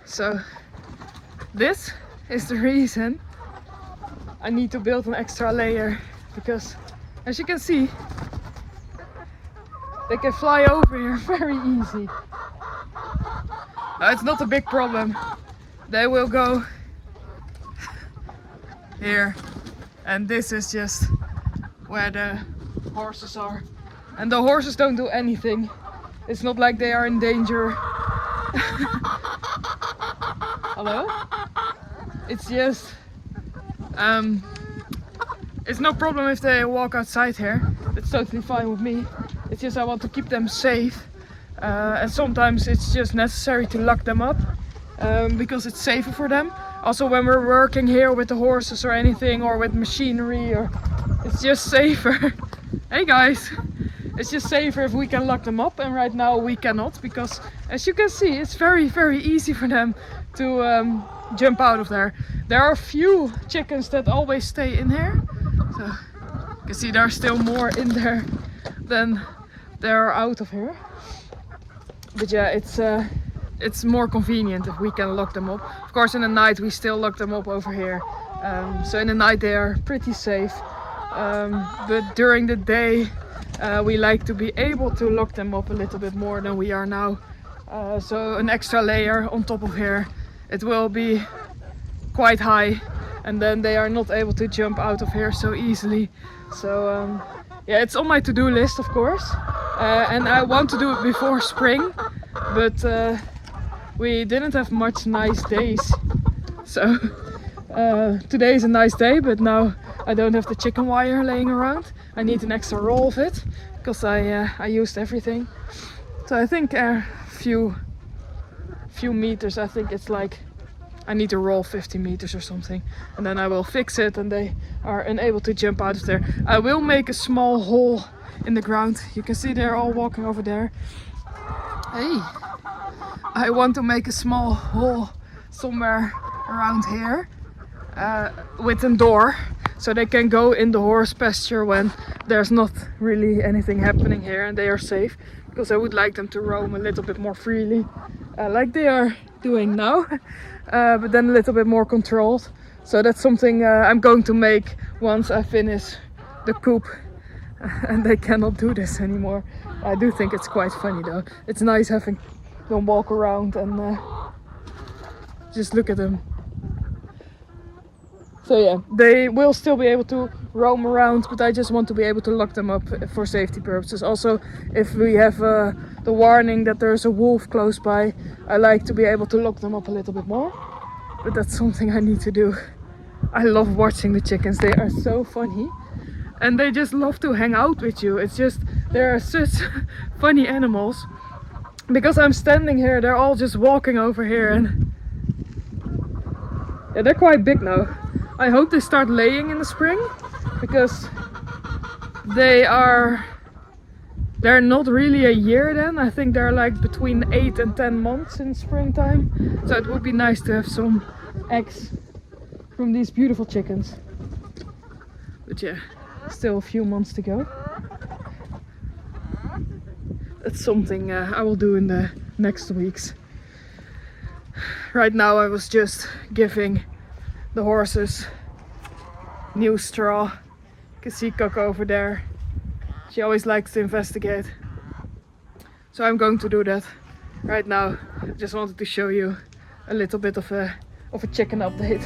So this is the reason I need to build an extra layer, because as you can see, they can fly over here very easy. It's not a big problem. They will go here, and this is just where the horses are. And the horses don't do anything. It's not like they are in danger. Hello? It's just it's no problem if they walk outside here. It's totally fine with me. It's just I want to keep them safe, and sometimes it's just necessary to lock them up because it's safer for them. Also, when we're working here with the horses or anything, or with machinery, or it's just safer. Hey guys, it's just safer if we can lock them up, and right now we cannot, because as you can see, it's very easy for them to jump out of there. There are a few chickens that always stay in here, so you can see there are still more in there than there are out of here. But yeah, it's more convenient if we can lock them up. Of course, in the night we still lock them up over here, so in the night they are pretty safe, but during the day we like to be able to lock them up a little bit more than we are now. So an extra layer on top of here, it will be quite high, and then they are not able to jump out of here so easily. So yeah, it's on my to-do list, of course, and I want to do it before spring, but we didn't have much nice days. So today is a nice day, but now I don't have the chicken wire laying around. I need an extra roll of it because I used everything. So I think a few meters, I think it's like I need to roll 50 meters or something, and then I will fix it and they are unable to jump out of there. I will make a small hole in the ground. You can see they're all walking over there. Hey, I want to make a small hole somewhere around here with a door, so they can go in the horse pasture when there's not really anything happening here and they are safe, because I would like them to roam a little bit more freely, like they are doing now, but then a little bit more controlled. So that's something I'm going to make once I finish the coop and they cannot do this anymore. I do think it's quite funny though. It's nice having them walk around and just look at them. So yeah, they will still be able to roam around, but I just want to be able to lock them up for safety purposes. Also, if we have the warning that there's a wolf close by, I like to be able to lock them up a little bit more. But that's something I need to do. I love watching the chickens. They are so funny. And they just love to hang out with you. It's just, they are such funny animals. Because I'm standing here, they're all just walking over here. And yeah, they're quite big now. I hope they start laying in the spring, because they're not really a year then. I think they're like between 8 and 10 months in springtime. So it would be nice to have some eggs from these beautiful chickens. But yeah, still a few months to go. That's something I will do in the next weeks. Right now I was just giving the horses new straw. You can see Coco over there. She always likes to investigate. So I'm going to do that right now. I just wanted to show you a little bit of a chicken update.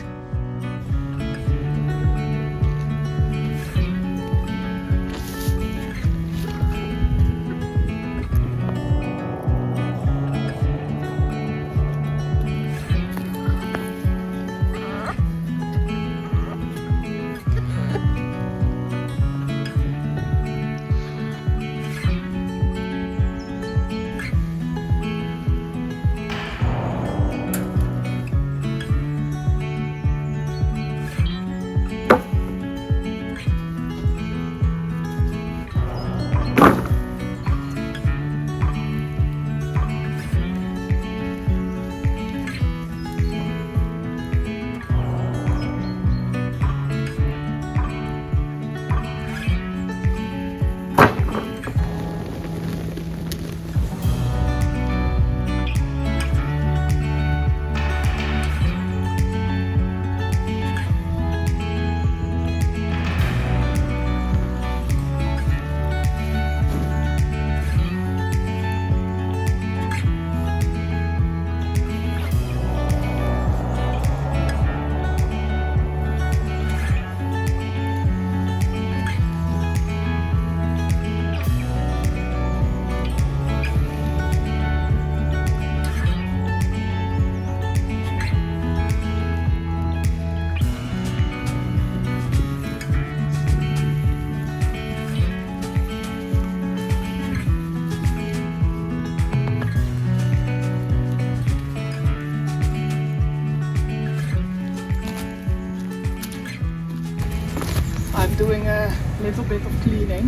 little bit of cleaning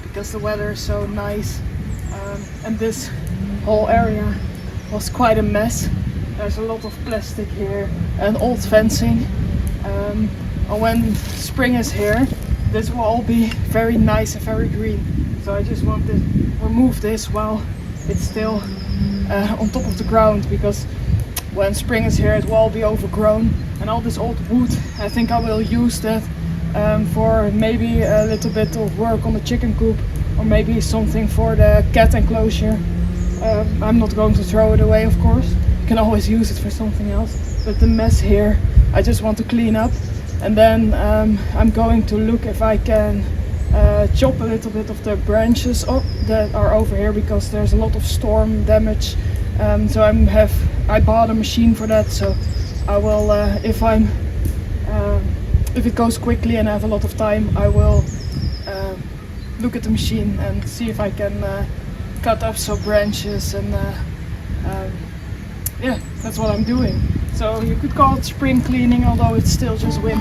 because the weather is so nice. And this whole area was quite a mess. There's a lot of plastic here and old fencing. And when spring is here, this will all be very nice and very green. So I just want to remove this while it's still on top of the ground, because when spring is here it will all be overgrown. And all this old wood, I think I will use that for maybe a little bit of work on the chicken coop, or maybe something for the cat enclosure. I'm not going to throw it away, of course. You can always use it for something else. But the mess here, I just want to clean up. And then I'm going to look if I can chop a little bit of the branches up that are over here, because there's a lot of storm damage. So I bought a machine for that. So I will, if it goes quickly and I have a lot of time, I will look at the machine and see if I can cut up some branches, and yeah, that's what I'm doing. So you could call it spring cleaning, although it's still just winter.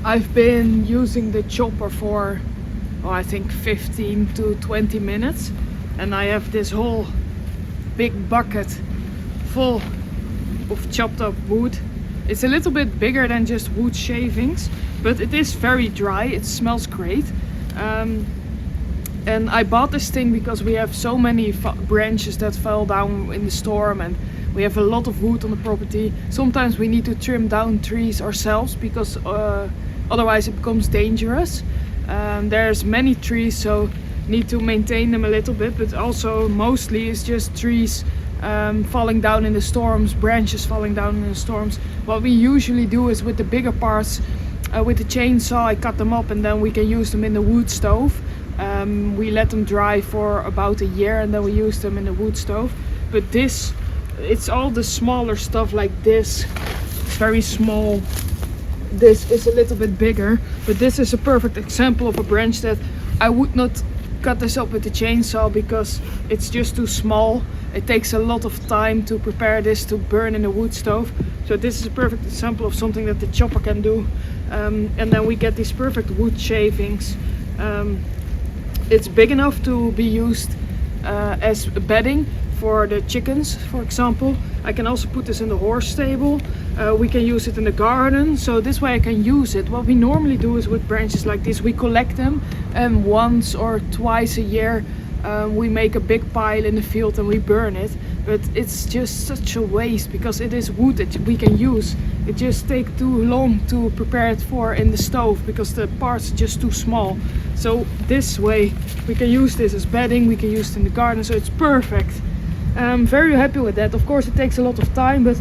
I've been using the chopper for, oh, I think 15 to 20 minutes, and I have this whole big bucket full of chopped up wood. It's a little bit bigger than just wood shavings, but it is very dry. It smells great. And I bought this thing because we have so many branches that fell down in the storm, and we have a lot of wood on the property. Sometimes we need to trim down trees ourselves because otherwise it becomes dangerous. There's many trees, so need to maintain them a little bit, but also mostly it's just trees falling down in the storms, branches falling down in the storms. What we usually do is with the bigger parts, with the chainsaw, I cut them up and then we can use them in the wood stove. We let them dry for about a year and then we use them in the wood stove. But this, it's all the smaller stuff like this. It's very small. This is a little bit bigger, but this is a perfect example of a branch that I would not cut this up with the chainsaw because it's just too small. It takes a lot of time to prepare this to burn in a wood stove. So this is a perfect example of something that the chopper can do. And then we get these perfect wood shavings. It's big enough to be used as bedding for the chickens, for example. I can also put this in the horse stable. We can use it in the garden, so this way I can use it. What we normally do is with branches like this, we collect them and once or twice a year we make a big pile in the field and we burn it. But it's just such a waste because it is wood that we can use. It just takes too long to prepare it for in the stove because the parts are just too small. So this way we can use this as bedding, we can use it in the garden, so it's perfect. I'm very happy with that. Of course it takes a lot of time, but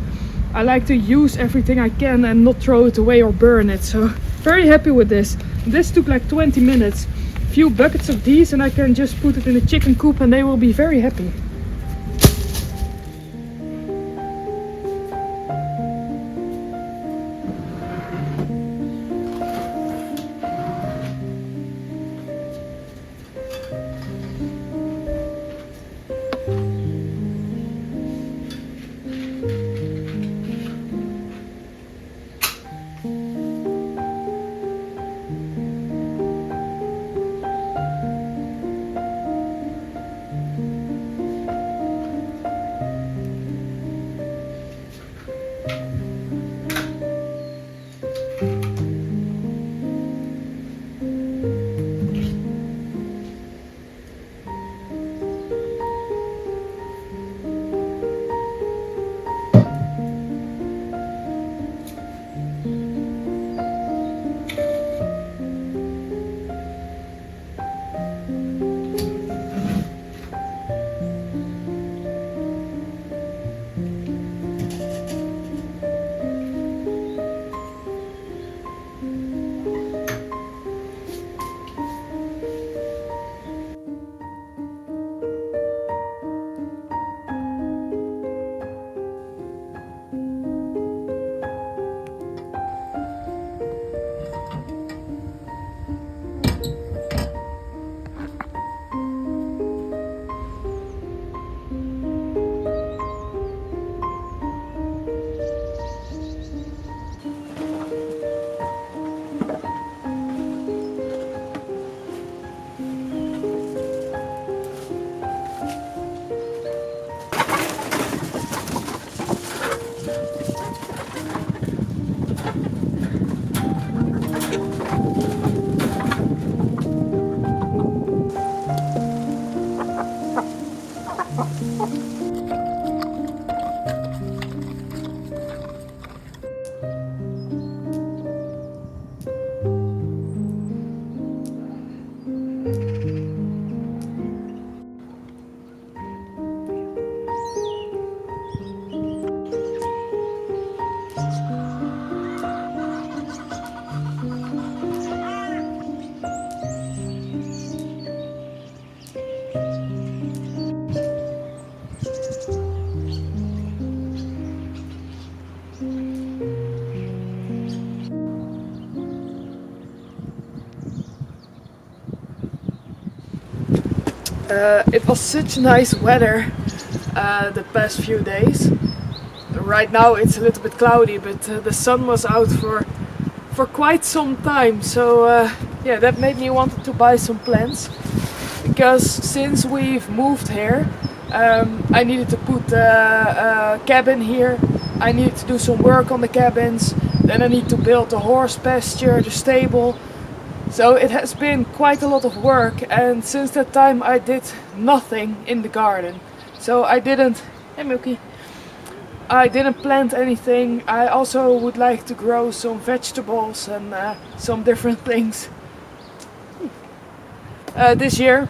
I like to use everything I can and not throw it away or burn it. So very happy with this. This took like 20 minutes. A few buckets of these and I can just put it in a chicken coop and they will be very happy. It was such nice weather the past few days. Right now it's a little bit cloudy, but the sun was out for for quite some time. So yeah, that made me want to buy some plants, because since we've moved here, I needed to put a cabin here. I needed to do some work on the cabins. Then I need to build the horse pasture, the stable. So it has been quite a lot of work, and since that time I did nothing in the garden. So I didn't, hey Milky, I didn't plant anything. I also would like to grow some vegetables and some different things this year.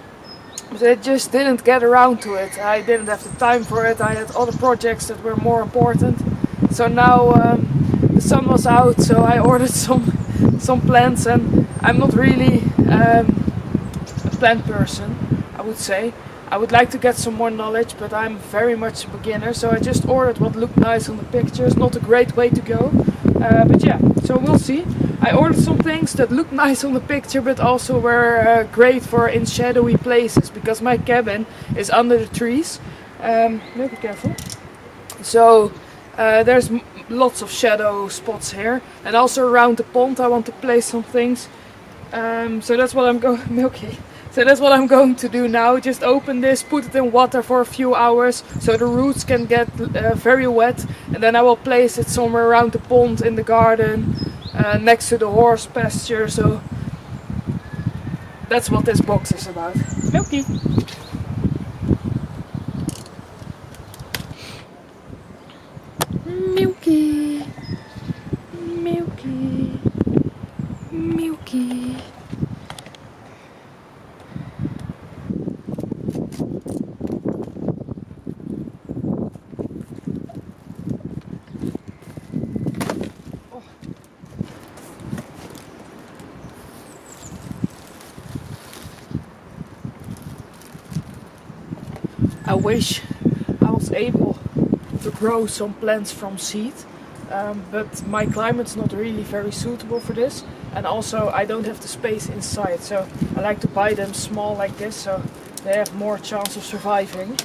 But I just didn't get around to it. I didn't have the time for it. I had other projects that were more important. So now the sun was out, so I ordered some plants, and I'm not really a plant person, I would say. I would like to get some more knowledge, but I'm very much a beginner, so I just ordered what looked nice on the pictures. Not a great way to go, but yeah, so we'll see. I ordered some things that looked nice on the picture, but also were great for in shadowy places, because my cabin is under the trees. Be careful. So there's lots of shadow spots here, and also around the pond I want to place some things. So that's what I'm going, Milky. So that's what I'm going to do now. Just open this, put it in water for a few hours, so the roots can get very wet, and then I will place it somewhere around the pond in the garden, next to the horse pasture. So that's what this box is about. Milky. Milky. Milky. Milky. I wish I was able to grow some plants from seed, but my climate's not really very suitable for this, and also I don't have the space inside, so I like to buy them small like this, so they have more chance of surviving.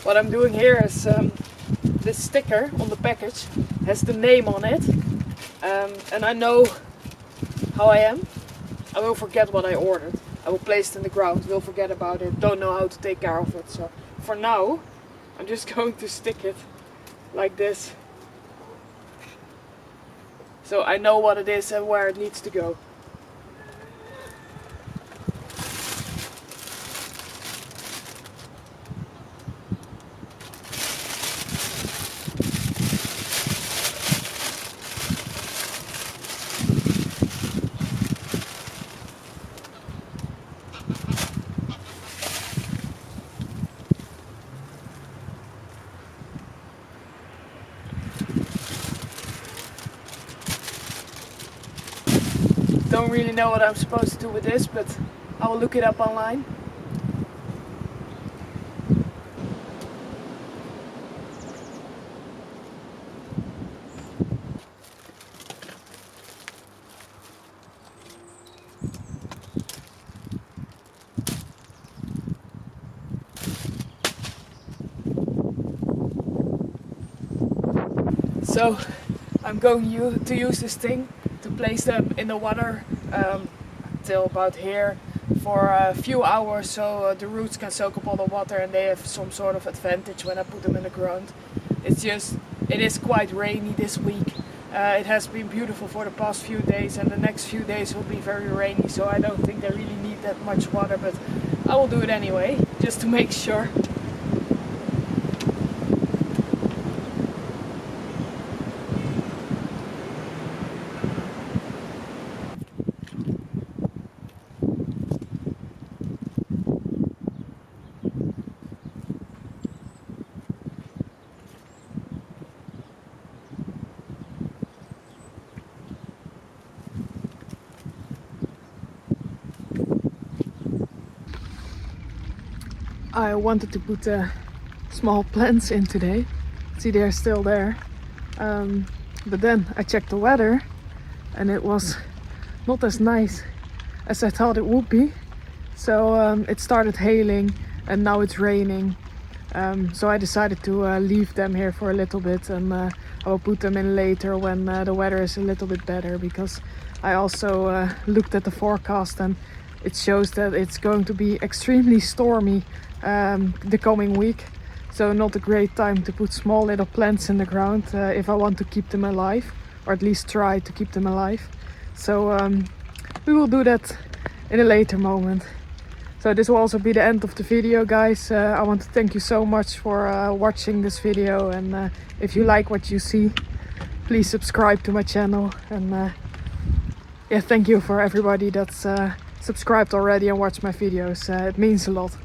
What I'm doing here is this sticker on the package has the name on it, and I know how I am. I will forget what I ordered. I will place it in the ground, will forget about it, don't know how to take care of it. So for now, I'm just going to stick it like this, so I know what it is and where it needs to go. Don't really know what I'm supposed to do with this, but I will look it up online. So I'm going to use this thing to place them in the water till about here for a few hours, so the roots can soak up all the water and they have some sort of advantage when I put them in the ground. It's just, it is quite rainy this week, It has been beautiful for the past few days, and the next few days will be very rainy, so I don't think they really need that much water, but I will do it anyway, just to make sure. I wanted to put small plants in today. See, they're still there. But then I checked the weather and it was not as nice as I thought it would be. So it started hailing and now it's raining. So I decided to leave them here for a little bit, and I will put them in later when the weather is a little bit better, because I also looked at the forecast and it shows that it's going to be extremely stormy the coming week. So not a great time to put small little plants in the ground if I want to keep them alive, or at least try to keep them alive. So we will do that in a later moment. So this will also be the end of the video, guys. I want to thank you so much for watching this video, and if you like what you see, please subscribe to my channel. And yeah, thank you for everybody that's subscribed already and watched my videos. It means a lot.